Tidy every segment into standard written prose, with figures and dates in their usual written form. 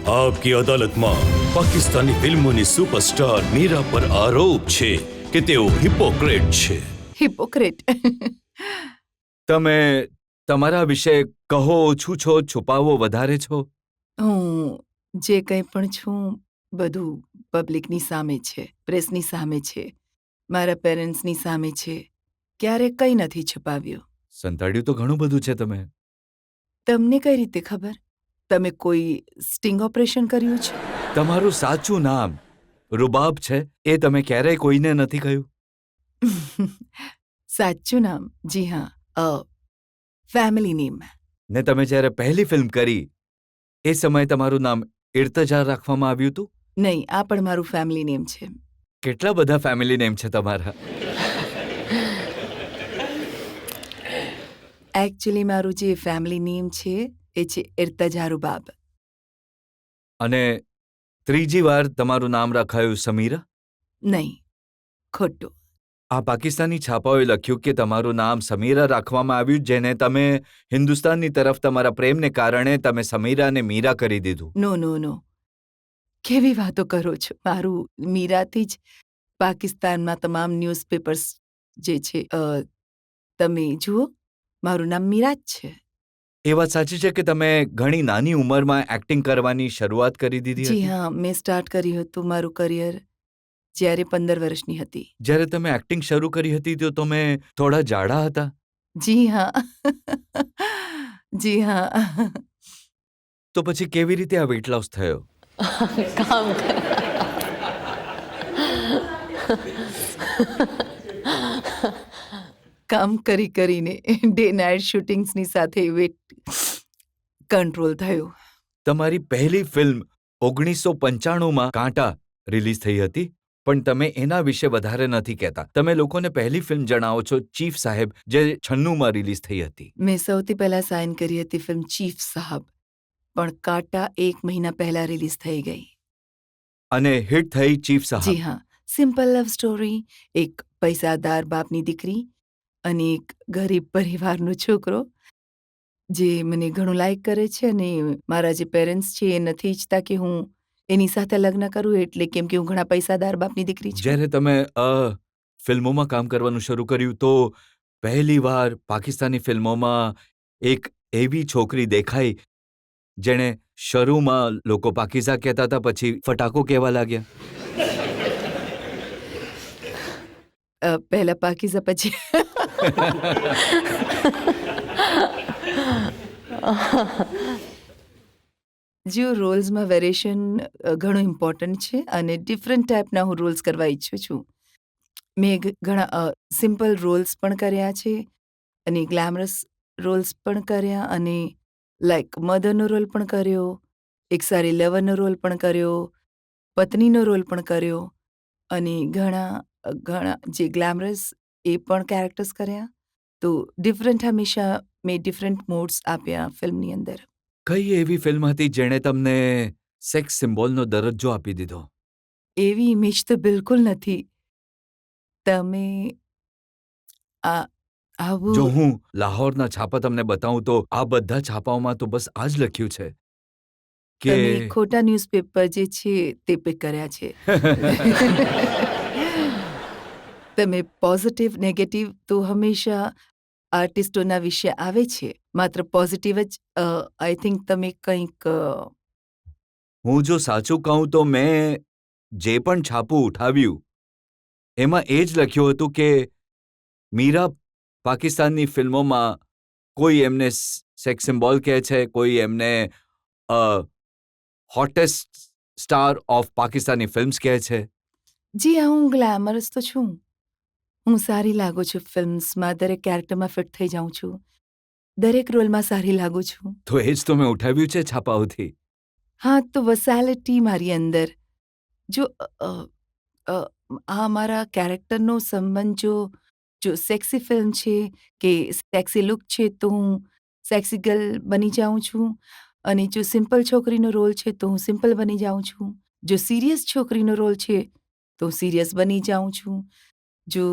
આપકી અદાલતમાં પાકિસ્તાની ફિલ્મોની સુપરસ્ટાર મીરા પર આરોપ છે કે તેઓ હિપોક્રેટ છે. હિપોક્રેટ. તમે તમારા વિશે કહો ઓછું છો, છુપાવો વધારે છો. હું જે કંઈ પણ છું બધું પબ્લિકની સામે છે, પ્રેસની સામે છે, મારા પેરેન્ટ્સની સામે છે. ક્યારેય કંઈ નથી છુપાવ્યું. સંતાડ્યું તો ઘણું બધું છે તમે. તમને કઈ રીતે ખબર? તમે કોઈ સ્ટિંગ ઓપરેશન કર્યું છે? તમારું સાચું નામ રૂબાબ છે એ તમે ક્યારેય કોઈને નથી કહ્યું? સાચું નામ? જી હા, ફેમિલી નેમ. ને તમે જ્યારે પહેલી ફિલ્મ કરી એ સમયે તમારું નામ ઇર્તજા રાખવામાં આવ્યું હતું? નહીં, આ પણ મારું ફેમિલી નેમ છે. કેટલા બધા ફેમિલી નેમ છે તમારા? એકચ્યુઅલી મારું જે ફેમિલી નેમ છે એ છે ઇર્તજા રૂબાબ. અને ત્રીજી વાર તમારું નામ રખાયું સમીરા? નહીં, ખોટું. આ પાકિસ્તાની છાપાઓએ લખ્યું કે તમારું નામ સમીરા રાખવામાં આવ્યું, જેને તમે હિન્દુસ્તાનની તરફ તમારા પ્રેમને કારણે તમે સમીરાને મીરા કરી દીધું. નો નો નો, કેવી વાતો કરો છો? મારું મીરાથી જ પાકિસ્તાનમાં તમામ ન્યૂઝપેપર્સ જે છે તમે જુઓ, મારું નામ મીરા જ છે. એ વાત સાચી છે કે તમે ઘણી નાની ઉંમરમાં એક્ટિંગ કરવાની શરૂઆત કરી દીધી જી હતી? હા, મેં સ્ટાર્ટ કર્યું હતું મારું કરિયર જ્યારે 15 વર્ષની હતી. જ્યારે તમે એક્ટિંગ શરૂ કરી હતી તો તમે થોડા જાડા હતા? જી હા. જી હા. તો પછી કેવી રીતે આ વેઇટ લોસ થયો? કામ કર. કામ કરી કરીને ડે નાઇટ શૂટિંગ્સની સાથે વેટ કંટ્રોલ થયું. તમારી પહેલી ફિલ્મ 1995માં કાંટા રિલીઝ થઈ હતી, પણ તમે એના વિશે વધારે નથી કહેતા. તમે લોકોને પહેલી ફિલ્મ જણાવો છો ચીફ સાહેબ, જે 96માં રિલીઝ થઈ હતી. મેં સૌથી પહેલા સાઇન કરી હતી ફિલ્મ ચીફ સાહબ, પણ કાંટા 1 મહિના પહેલા રિલીઝ થઈ ગઈ. અને હિટ થઈ ચીફ જી સાહેબ. હા, સિમ્પલ લવ સ્ટોરી, એક પૈસાદાર બાપની દીકરી અને એક ગરીબ પરિવારનો છોકરો જે મને ઘણું લાઈક કરે છે, અને મારા જે પેરેન્ટ્સ છે એ નથી ઈચ્છતા કે હું એની સાથે લગ્ન કરું, એટલે કેમ કે હું ઘણા પૈસાદાર બાપની દીકરી છું. જ્યારે તમે ફિલ્મોમાં કામ કરવાનું શરૂ કર્યું તો પહેલીવાર પાકિસ્તાની ફિલ્મોમાં એક એવી છોકરી દેખાઈ જેણે શરૂમાં લોકો પાકીઝા કહેતા હતા, પછી ફટાકો કહેવા લાગ્યા. પહેલા પાકીઝા, પછી જો રોલ્સમાં વેરિએશન ઘણું ઇમ્પોર્ટન્ટ છે, અને ડિફરન્ટ ટાઈપના હું રોલ્સ કરવા ઈચ્છું છું. મેં ઘણા સિમ્પલ રોલ્સ પણ કર્યા છે, અને ગ્લેમરસ રોલ્સ પણ કર્યા, અને લાઈક મધરનો રોલ પણ કર્યો, એક સારી લવરનો રોલ પણ કર્યો, પત્નીનો રોલ પણ કર્યો, અને ઘણા જે ગ્લેમરસ એ પણ કેરેક્ટર્સ કર્યા. તો ડિફરન્ટ હંમેશા મેં ડિફરન્ટ મોડ્સ આપ્યા ફિલ્મની અંદર. કઈ એવી ફિલ્મ હતી જેણે તમને સેક્સ સિમ્બોલનો દરજ્જો આપી દીધો? એવી ઇમેજ તો બિલકુલ નથી. તમે જો આવું હું લાહોરના છાપા તમને બતાવું તો આ બધા છાપાઓમાં તો બસ આ જ લખ્યું છે કે તમે ખોટા ન્યૂઝપેપર જે છે તે પિક કર્યા છે. તમે પોઝિટિવ નેગેટિવ તો હંમેશા આર્ટિસ્ટોના વિશે આવે છે, માત્ર પોઝિટિવ જ આઈ થિંક તમે કંઈક હું જો સાચું કહું તો મેં જે પણ છાપું ઉઠાવ્યું એમાં એ જ લખ્યું હતું કે મીરા પાકિસ્તાનની ફિલ્મોમાં કોઈ એમને સેક્સ સિમ્બોલ કહે છે, કોઈ એમને hottest star of Pakistani films કહે છે. જી હા, હું ગ્લેમરસ તો છું. હું સારી લાગુ છું ફિલ્મ્સમાં, દરેક કેરેક્ટરમાં ફિટ થઈ જાઉં છું, દરેક રોલમાં સારી લાગુ છું. તો એ જ તો મેં ઉઠાવ્યું છે છાપાઓથી. હા, તો વસાલિટી મારી અંદર. જો આ મારા કેરેક્ટરનો સંબંધ જો સેક્સી ફિલ્મ છે કે સેક્સી લુક છે તો હું સેક્સી ગર્લ બની જાઉં છું, અને જો સિમ્પલ છોકરીનો રોલ છે તો હું સિમ્પલ બની જાઉં છું, જો સિરિયસ છોકરીનો રોલ છે તો હું સિરિયસ બની જાઉં છું, જો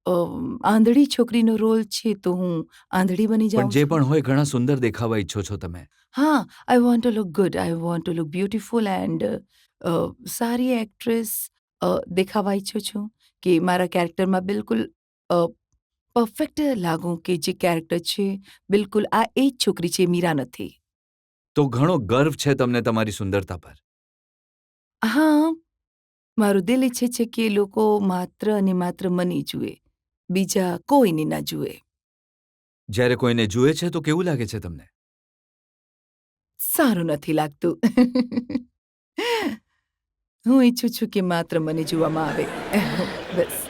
આંધળી છોકરીનો રોલ છે તો હું આંધળી બની પણ જાઉં જે છું. પણ હોય ઘણા સુંદર દેખાવા ઈચ્છો છો તમે. હા, I want to look good, I want to look beautiful and સારી એક્ટ્રેસ દેખાવા ઈચ્છું છું કે મારા કેરેક્ટરમાં બિલકુલ પરફેક્ટ લાગું કે જે કેરેક્ટર છે બિલકુલ આ એ જ છોકરી છે, મીરા નથી. તો ઘણો ગર્વ છે તમને તમારી સુંદરતા પર. હા, મારું દિલ ઈચ્છે છે કે લોકો માત્ર અને માત્ર મને જુએ, બીજા કોઈને ના જુએ. જ્યારે કોઈને જુએ છે તો કેવું લાગે છે તમને? સારું નથી લાગતું. હું ઈચ્છું છું કે માત્ર મને જોવામાં આવે. બસ.